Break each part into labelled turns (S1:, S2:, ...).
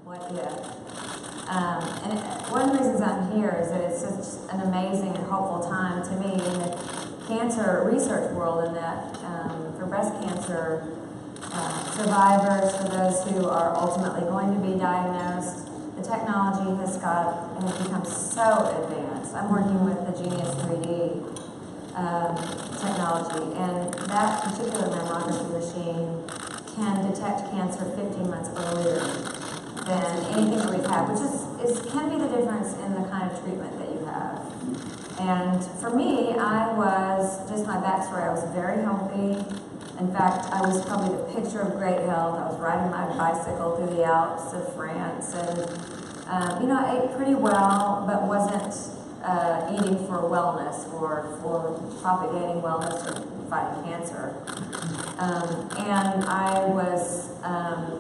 S1: What if? And one of the reasons I'm here is that it's such an amazing and hopeful time to me in the cancer research world, in that for breast cancer survivors, for those who are ultimately going to be diagnosed, the technology has become so advanced. I'm working with the Genius 3D technology, and that particular mammography machine can detect cancer 15 months earlier than anything that we've had, which can be the difference in the kind of treatment that you have. And for me, just my backstory, I was very healthy. In fact, I was probably the picture of great health. I was riding my bicycle through the Alps of France, and I ate pretty well, but wasn't eating for wellness or for propagating wellness or fighting cancer. And I was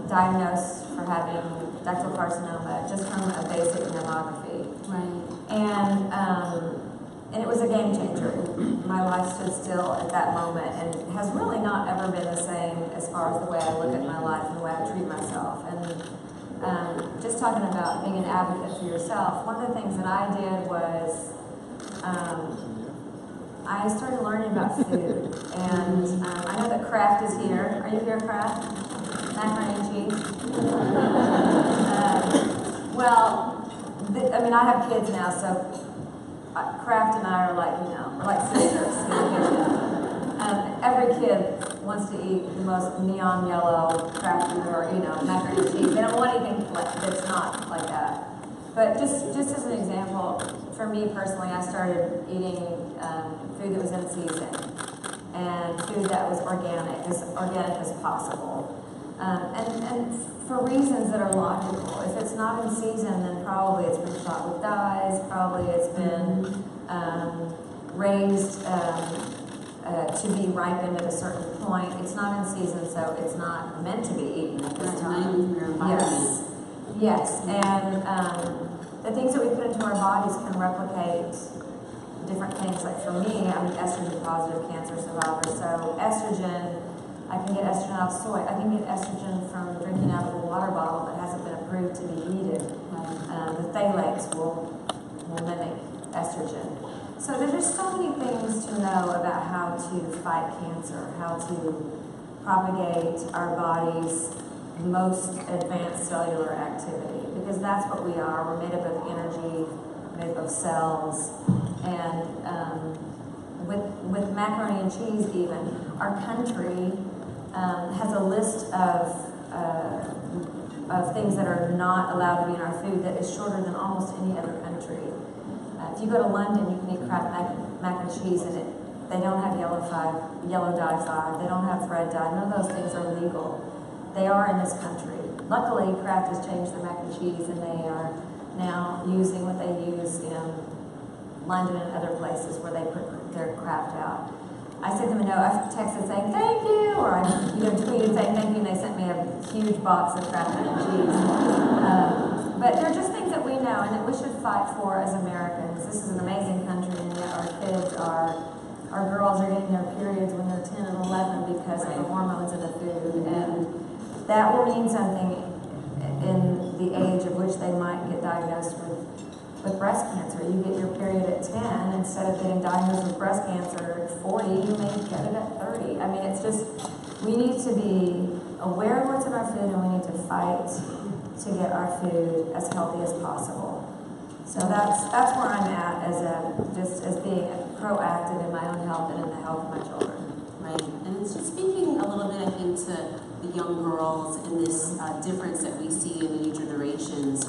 S1: diagnosed for having ductal carcinoma just from a basic mammography.
S2: Right.
S1: And it was a game changer. My life stood still at that moment and has really not ever been the same as far as the way I look at my life and the way I treat myself. And just talking about being an advocate for yourself, one of the things that I did was I started learning about food. And I know that Kraft is here. Are you here, Kraft? Macaroni and cheese? I have kids now, so Kraft and I are like, we're like sisters in the kitchen. Every kid wants to eat the most neon yellow Kraft food or, macaroni and cheese. They don't want anything that's not like that. But just as an example, for me personally, I started eating food that was in season and food that was organic as possible. And for reasons that are logical. If it's not in season, then probably it's been shot with dyes, probably it's been raised to be ripened at a certain point. It's not in season, so it's not meant to be eaten at this time. Yes. And the things that we put into our bodies can replicate different things. Like for me, I'm an estrogen positive cancer survivor, so estrogen, I can get estrogen out of soy. I can get estrogen from drinking out of a water bottle that hasn't been approved to be heated. The phthalates will mimic estrogen. So there's just so many things to know about how to fight cancer, how to propagate our body's most advanced cellular activity, because that's what we are. We're made up of energy, made up of cells, and with macaroni and cheese even, our country has a list of things that are not allowed to be in our food that is shorter than almost any other country. If you go to London, you can eat Kraft mac and cheese, and they don't have yellow dye 5, they don't have red dye, none of those things are legal. They are in this country. Luckily, Kraft has changed their mac and cheese, and they are now using what they use in London and other places where they put their Kraft out. I sent them a note, I texted saying thank you, or I tweeted saying thank you, and they sent me a huge box of Kraft mac and cheese. But they're just things that we know and that we should fight for as Americans. This is an amazing country, and yet our girls are getting their periods when they're 10 and 11 because of the hormones in the food, and that will mean something in the age of which they might get diagnosed with breast cancer. You get your period at 10, instead of getting diagnosed with breast cancer at 40, you may get it at 30. I mean, it's just, we need to be aware of what's in our food, and we need to fight to get our food as healthy as possible. So that's where I'm at as being proactive in my own health and in the health of my children.
S2: Right, and it's just speaking a little bit, I think, to the young girls and this difference that we see in the new generations.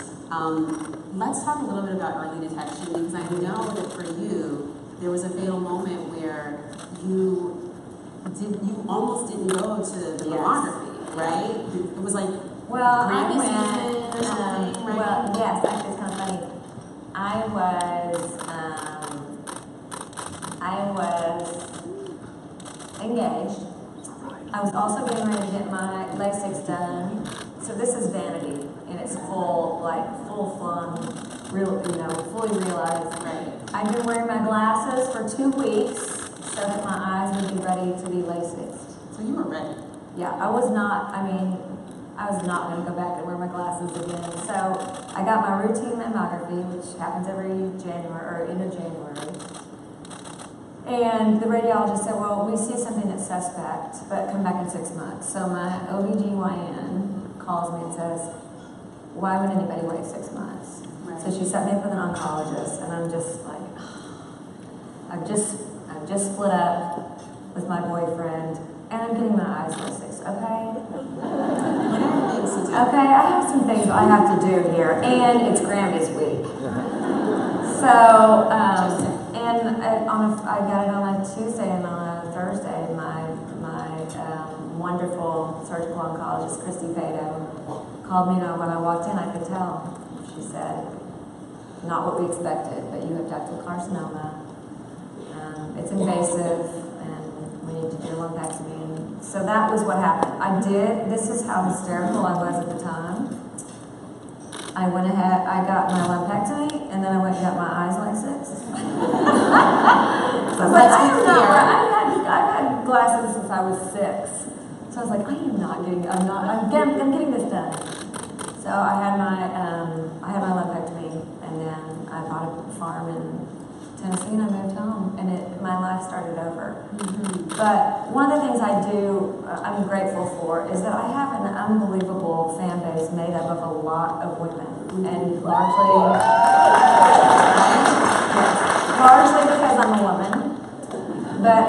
S2: Let's talk a little bit about early detection, because I know that for you, there was a fatal moment where you almost didn't go to the mammography, right? It was like,
S1: I went,
S2: or something, right?
S1: well, yes, actually it's kind of funny. I was engaged. I was also getting ready to get my LASIK done. So this is vanity in its full-flung, fully realized.
S2: Right.
S1: I've been wearing my glasses for 2 weeks so that my eyes would be ready to be LASIKed.
S2: So you were ready.
S1: Yeah, I was not going to go back and wear my glasses again. So I got my routine mammography, which happens every January, or end of January. And the radiologist said, well, we see something that's suspect, but come back in 6 months. So my OBGYN calls me and says, why would anybody wait 6 months?
S2: Right.
S1: So she set me up with an oncologist, and I'm just like, I've just split up with my boyfriend, and I'm getting my eyes LASIK, okay? Okay, I have some things I have to do here, and it's Grammys week. So, I got it on a Tuesday, and on a Thursday, my wonderful surgical oncologist, Christy Pato, called me, and when I walked in, I could tell. She said, not what we expected, but you have ductal carcinoma. It's invasive, and we need to do a lumpectomy. And so that was what happened. This is how hysterical I was at the time. I went ahead, I got my lumpectomy, and then I went and got my eyes LASIK. So I was like, I've had glasses since I was 6. So I was like, I'm getting this done. So I had my lumpectomy, and then I bought a farm in Tennessee, and I moved home, and my life started over. But one of the things I'm grateful for, is that I have an unbelievable fan base made up of a lot of women, and largely because I'm a woman. But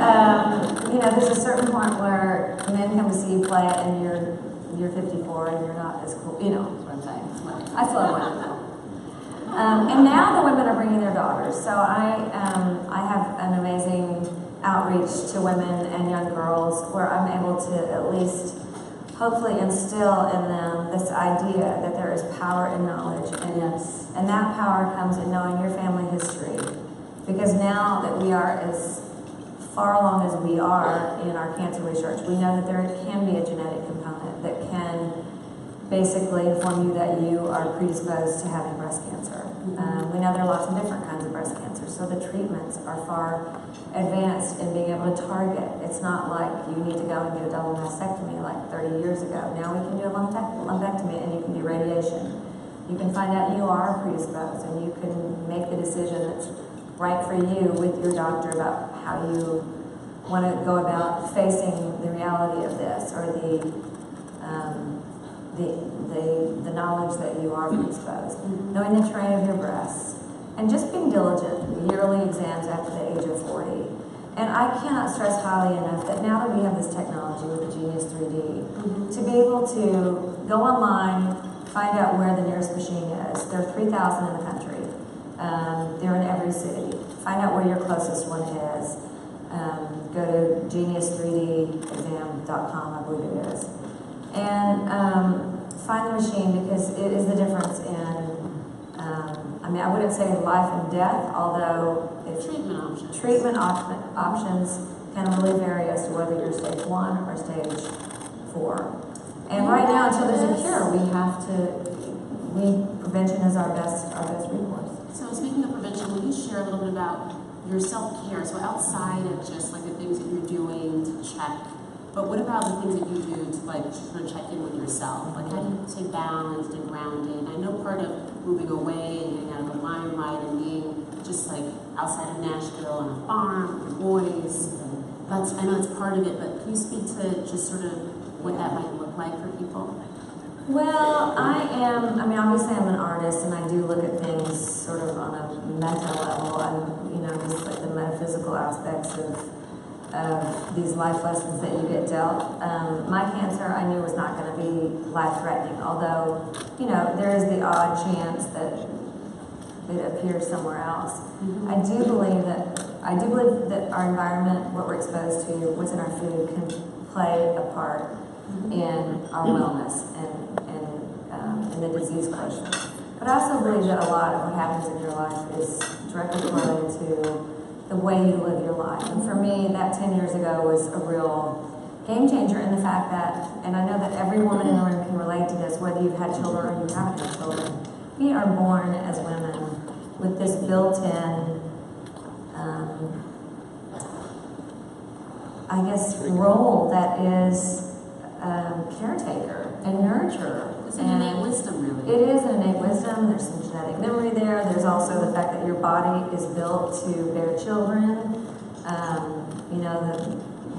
S1: there's a certain point where men come to see you play, and you're 54, and you're not as cool. You know what I'm saying? I still have women though. And now the women are bringing their daughters. So I have an amazing outreach to women and young girls where I'm able to at least hopefully instill in them this idea that there is power in knowledge. And that power comes in knowing your family history. Because now that we are as far along as we are in our cancer research, we know that there can be a genetic component that can basically inform you that you are predisposed to having breast cancer. We know there are lots of different kinds of breast cancer, so the treatments are far advanced in being able to target. It's not like you need to go and get a double mastectomy like 30 years ago. Now we can do a lumpectomy, and you can do radiation. You can find out you are predisposed, and you can make the decision that's right for you with your doctor about how you want to go about facing the reality of this, or the knowledge that you are predisposed, knowing the terrain of your breasts, and just being diligent. Yearly exams after the age of 40. And I cannot stress highly enough that now that we have this technology with the Genius 3D, to be able to go online, find out where the nearest machine is. There are 3,000 in the country. They're in every city. Find out where your closest one is. Go to genius3dexam.com, I believe it is. And find the machine, because it is the difference in, I wouldn't say life and death, although treatment options can really vary as to whether you're stage 1 or stage 4. And right now, until there's a cure, prevention is our best recourse.
S2: So speaking of prevention, will you share a little bit about your self-care? So outside of just like the things that you're doing to check, but what about the things that you do to like sort of check in with yourself? Like how do you stay balanced and grounded? I know part of moving away and getting out of the limelight and being just like outside of Nashville on a farm with boys, I know it's part of it, but can you speak to just sort of what that might look like for people?
S1: Well, obviously I'm an artist, and I do look at things sort of on a meta level, just like the metaphysical aspects of these life lessons that you get dealt. My cancer, I knew was not going to be life-threatening, although, there is the odd chance that it appears somewhere else. I do believe that our environment, what we're exposed to, what's in our food, can play a part in our wellness and in the disease question. But I also believe that a lot of what happens in your life is directly correlated to the way you live your life. And for me, that 10 years ago was a real game changer in the fact that, and I know that every woman in the room can relate to this, whether you've had children or you haven't had children. We are born as women with this built-in, role that is caretaker and nurturer.
S2: It's an innate wisdom, really.
S1: It is an innate system, there's some genetic memory there, there's also the fact that your body is built to bear children. You know, the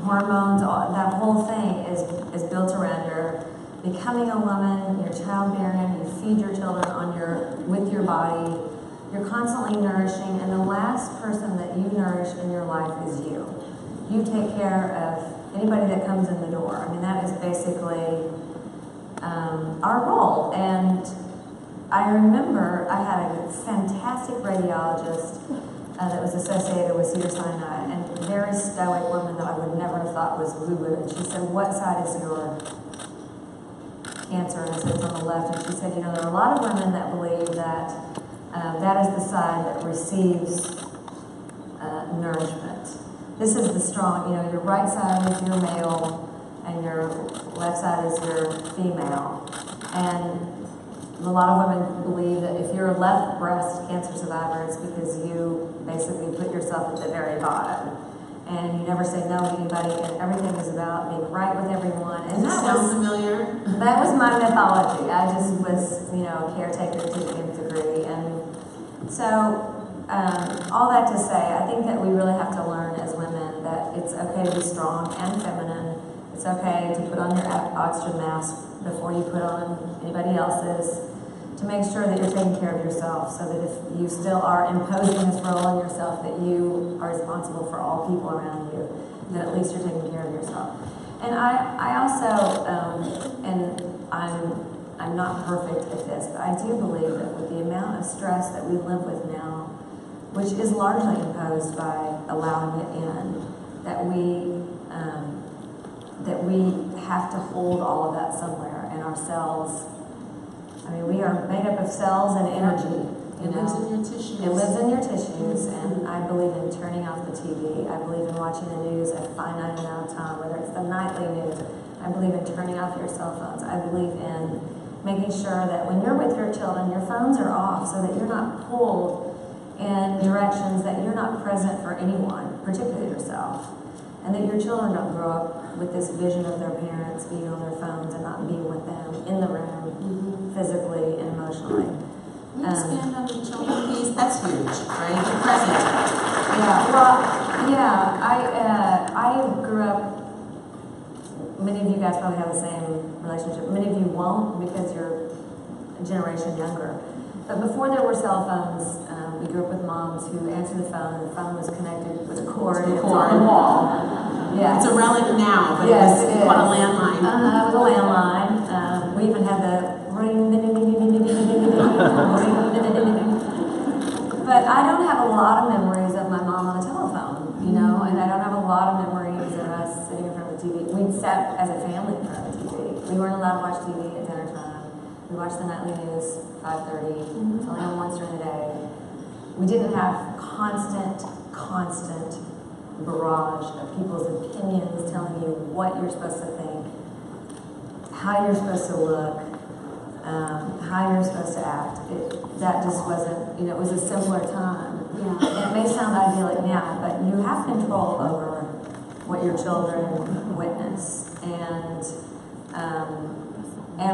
S1: hormones, that whole thing is built around your becoming a woman, your childbearing, you feed your children with your body, you're constantly nourishing, and the last person that you nourish in your life is you. You take care of anybody that comes in the door. I mean, that is basically our role. And I remember I had a fantastic radiologist that was associated with Cedars-Sinai, and a very stoic woman that I would never have thought was woo-woo. And she said, "What side is your cancer?" And I said, "It's on the left." And she said, "You know, there are a lot of women that believe that that is the side that receives nourishment. This is the strong, you know, your right side is your male, and your left side is your female." And a lot of women believe that if you're a left breast cancer survivor, it's because you basically put yourself at the very bottom. And you never say no to anybody, and everything is about being right with everyone. And
S2: Does that sound familiar?
S1: That was my mythology. I just was, you know, a caretaker to the nth degree. And so, all that to say, I think that we really have to learn as women that it's okay to be strong and feminine. It's okay to put on your oxygen mask before you put on anybody else's, to make sure that you're taking care of yourself, so that if you still are imposing this role on yourself, that you are responsible for all people around you, that at least you're taking care of yourself. And I also, and I'm not perfect at this, but I do believe that with the amount of stress that we live with now, which is largely imposed by allowing it in, that we have to hold all of that somewhere in ourselves. I mean, we are made up of cells and energy.
S2: It lives in your tissues.
S1: It lives in your tissues, and I believe in turning off the TV. I believe in watching the news a finite amount of time, whether it's the nightly news. I believe in turning off your cell phones. I believe in making sure that when you're with your children, your phones are off, so that you're not pulled in directions that you're not present for anyone, particularly yourself. And that your children don't grow up with this vision of their parents being on their phones and not being with them in the room, physically and emotionally.
S2: Can you expand on the children piece? That's huge, right? Be present.
S1: Yeah, well, yeah, I grew up, many of you guys probably have the same relationship. Many of you won't, because you're a generation younger. But before there were cell phones, we grew up with moms who answered the phone, and the phone was connected with a cord, and it was on the wall. Yeah.
S2: It's a relic now, but
S1: yes,
S2: it was on a landline.
S1: It was a landline. We even had the ring, but I don't have a lot of memories of my mom on the telephone, you know, and I don't have a lot of memories of us sitting in front of the TV. We sat as a family in front of the TV. We weren't allowed to watch TV at dinner time. We watched the nightly news, 5:30. It's only on once during the day. We didn't have constant barrage of people's opinions telling you what you're supposed to think, how you're supposed to look, how you're supposed to act. That just wasn't, you know, it was a simpler time.
S2: Yeah.
S1: And it may sound idyllic now, but you have control over what your children witness and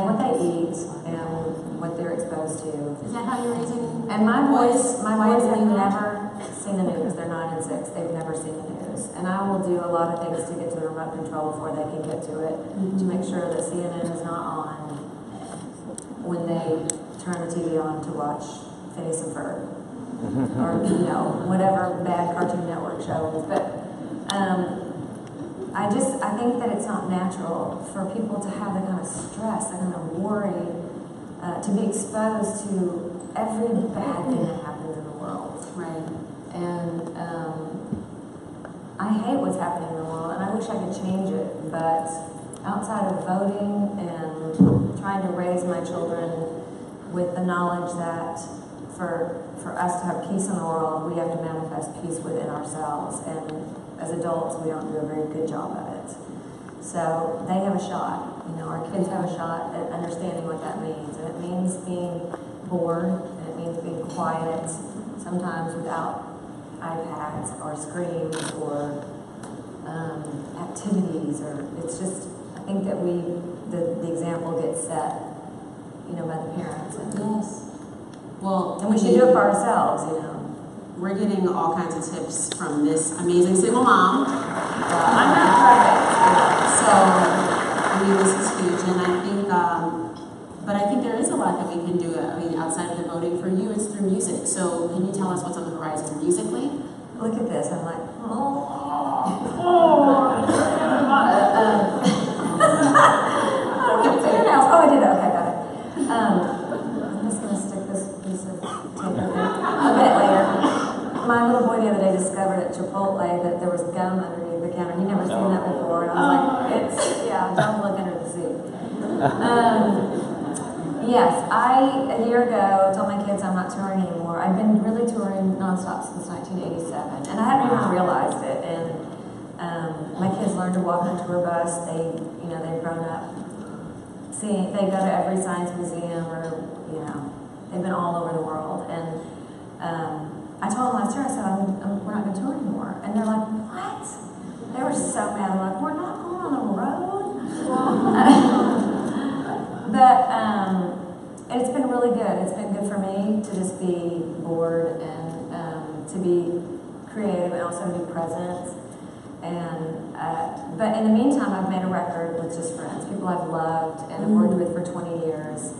S1: what they eat and what they're exposed to.
S2: Is that how you're raising?
S1: And my boys have never seen the news. They're 9 and 6. They've never seen the news. And I will do a lot of things to get to the remote control before they can get to it, to make sure that CNN is not on when they turn the TV on to watch Phineas and Ferb. Or, you know, whatever bad Cartoon Network show is. But I think that it's not natural for people to have the kind of stress, the kind of worry, to be exposed to every bad thing that happens in the world.
S2: Right.
S1: And I hate what's happening in the world, and I wish I could change it, but outside of voting and trying to raise my children with the knowledge that for us to have peace in the world, we have to manifest peace within ourselves, and as adults, we don't do a very good job of it. So they have a shot, you know, our kids have a shot at understanding what that means, and it means being bored, and it means being quiet, sometimes without iPads or screens or activities, or it's just, I think that the example gets set, you know, by the parents. And
S2: yes.
S1: we should do it for ourselves, you know.
S2: We're getting all kinds of tips from this amazing single mom.
S1: I'm not perfect.
S2: So, I mean, this is huge, and I think, but I think there is a lot that we can do. I mean, outside of the voting for you, it's through music. So, can you tell us what's on the horizon musically?
S1: Look at this. I'm like, oh. Oh, I did it. Okay, got it. I'm just gonna stick this piece of tape in there. I'll get it later. My little boy the other day discovered at Chipotle that there was gum underneath the counter. He'd never seen that before, and I was like, don't look under the seat. Yes, a year ago, told my kids I'm not touring anymore. I've been really touring nonstop since 1987, and I hadn't even realized it. And my kids learned to walk on a tour bus. They've grown up. They go to every science museum, or they've been all over the world. And I told them last year, I said, we're not going to tour anymore. And they're like, what? They were so mad. I'm like, we're not going on the road. But it's been really good. It's been good for me to just be bored and to be creative and also to be present. But in the meantime, I've made a record with just friends, people I've loved and have worked with for 20 years.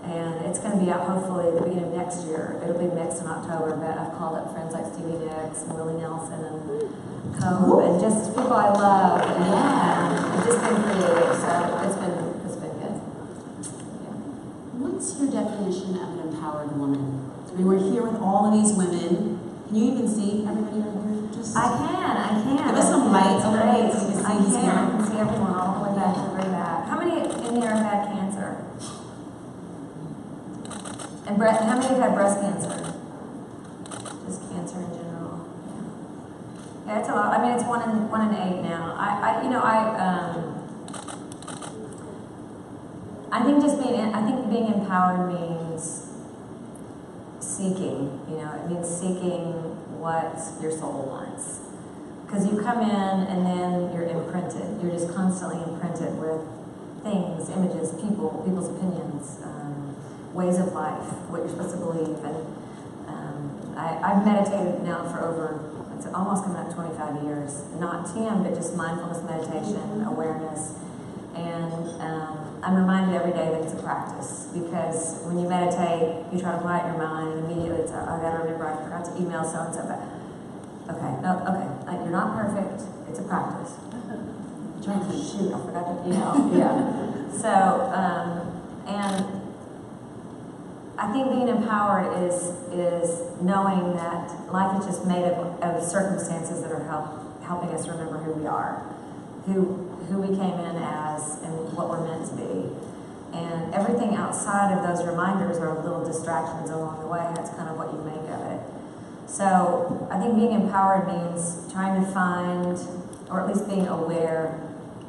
S1: And it's going to be out hopefully at the beginning of next year. It'll be mixed in October, but I've called up friends like Stevie Nicks and Willie Nelson and Coe and just people I love. And I've just been creative, so it's been good. Yeah.
S2: What's your definition of an empowered woman? I mean, we're here with all of these women. Can you even see everybody right here?
S1: I can.
S2: Give us some lights.
S1: Great.
S2: I
S1: can see everyone all the way back to the very back. How many in here have had cancer? And how many have had breast cancer? Just cancer in general. Yeah, it's a lot. I mean, it's one in 8 now. I think being empowered means seeking. It means seeking what your soul wants. Because you come in and then you're imprinted. You're just constantly imprinted with things, images, people's opinions, ways of life, what you're supposed to believe. And I've meditated now for it's almost coming up 25 years. Not TM, but just mindfulness meditation, awareness. And I'm reminded every day that it's a practice, because when you meditate, you try to quiet your mind, and immediately it's, I gotta remember I forgot to email so-and-so, but you're not perfect, it's a practice. Shoot, I forgot to email, yeah. So, and I think being empowered is knowing that life is just made of circumstances that are helping us remember who we are, who we came in as, and what we're meant to be. And everything outside of those reminders are little distractions along the way. That's kind of what you make of it. So I think being empowered means trying to find, or at least being aware,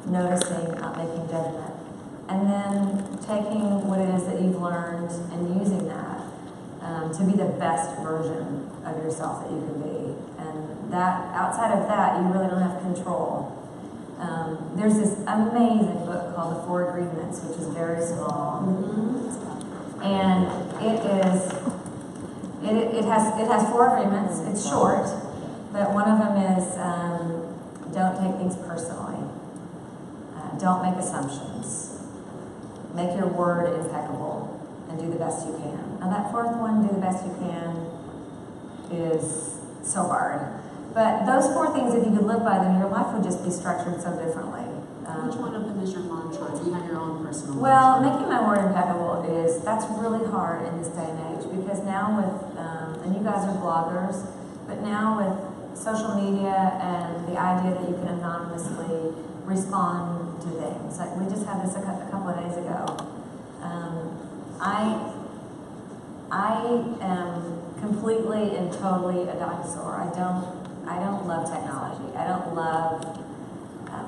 S1: noticing, not making judgment, and then taking what it is that you've learned and using that to be the best version of yourself that you can be. And that, outside of that, you really don't have control. There's this amazing book called The 4 Agreements, which is very small, and it has 4 agreements. It's short, but one of them is don't take things personally, don't make assumptions, make your word impeccable, and do the best you can. Now that 4th one, do the best you can, is so hard. But those 4 things, if you could live by them, your life would just be structured so differently.
S2: Which one of them is your mantra? Do you have your own personal
S1: Well,
S2: mantra?
S1: making my word impeccable that's really hard in this day and age, because now with, and you guys are bloggers, but now with social media and the idea that you can anonymously respond to things. Like we just had this a couple of days ago. I am completely and totally a dinosaur. I don't love technology.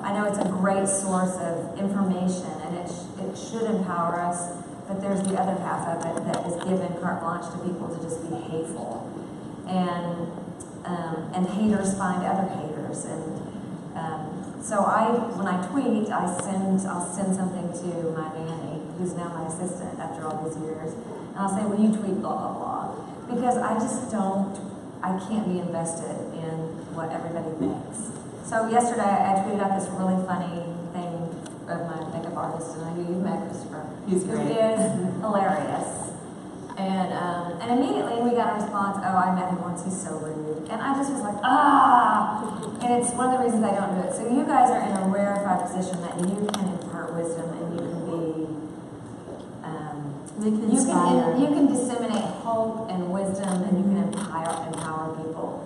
S1: I know it's a great source of information, and it should empower us, but there's the other half of it that is given carte blanche to people to just be hateful. And haters find other haters. And so when I tweet, I'll send something to my nanny, who's now my assistant after all these years, and I'll say, will you tweet blah, blah, blah. because I just I can't be invested in what everybody thinks. So yesterday I tweeted out this really funny thing of my makeup artist, and I knew you've met Christopher.
S2: He's
S1: Who
S2: great.
S1: is hilarious. And immediately we got a response, oh, I met him once, he's so rude. And I just was like, ah! And it's one of the reasons I don't do it. So you guys are in a rarefied position that you can impart wisdom and you can be,
S2: They can inspire.
S1: you can disseminate hope and wisdom, and you can empower people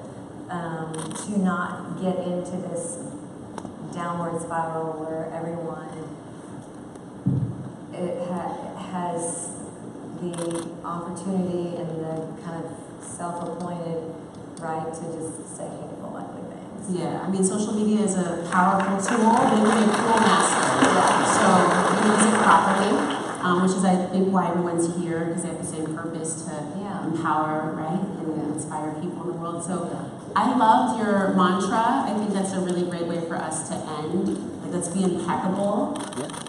S1: to not get into this downward spiral where everyone has the opportunity and the kind of self-appointed right to just say hateful, ugly things.
S2: Yeah, I mean, social media is a powerful tool, but it can be a cruel master. So use it properly, which is, I think, why everyone's here, because they have the same purpose to empower, right, and inspire people in the world. So I loved your mantra. I think that's a really great way for us to end. Like, let's be impeccable.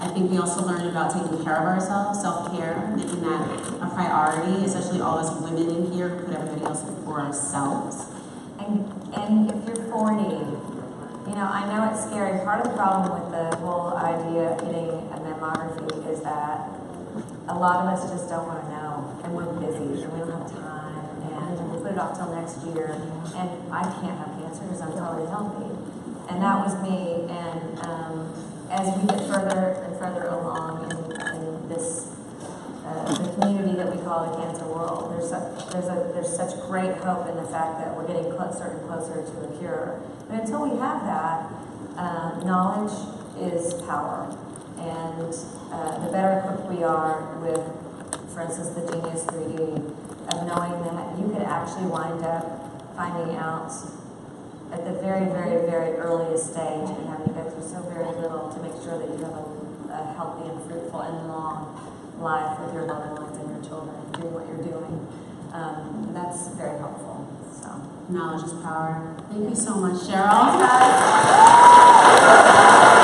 S2: I think we also learned about taking care of ourselves, self-care, making that a priority, especially all us women in here who put everybody else before ourselves.
S1: And if you're 40, I know it's scary. Part of the problem with the whole idea of getting a mammography is that a lot of us just don't want to know, and we're busy, and we don't have time, and we put it off till next year, and I can't have cancer because I'm totally healthy. And that was me, and as we get further and further along in this, the community that we call the cancer world, there's such great hope in the fact that we're getting closer and closer to a cure. But until we have that, knowledge is power. And the better equipped we are with, for instance, the Genius 3D, of knowing that you could actually wind up finding out at the very, very, very earliest stage and having to go through so very little to make sure that you have a healthy and fruitful and long life with your loved ones and your children doing what you're doing. That's very helpful. So
S2: Knowledge is power. Thank you so much, Sheryl.
S1: Thanks, guys.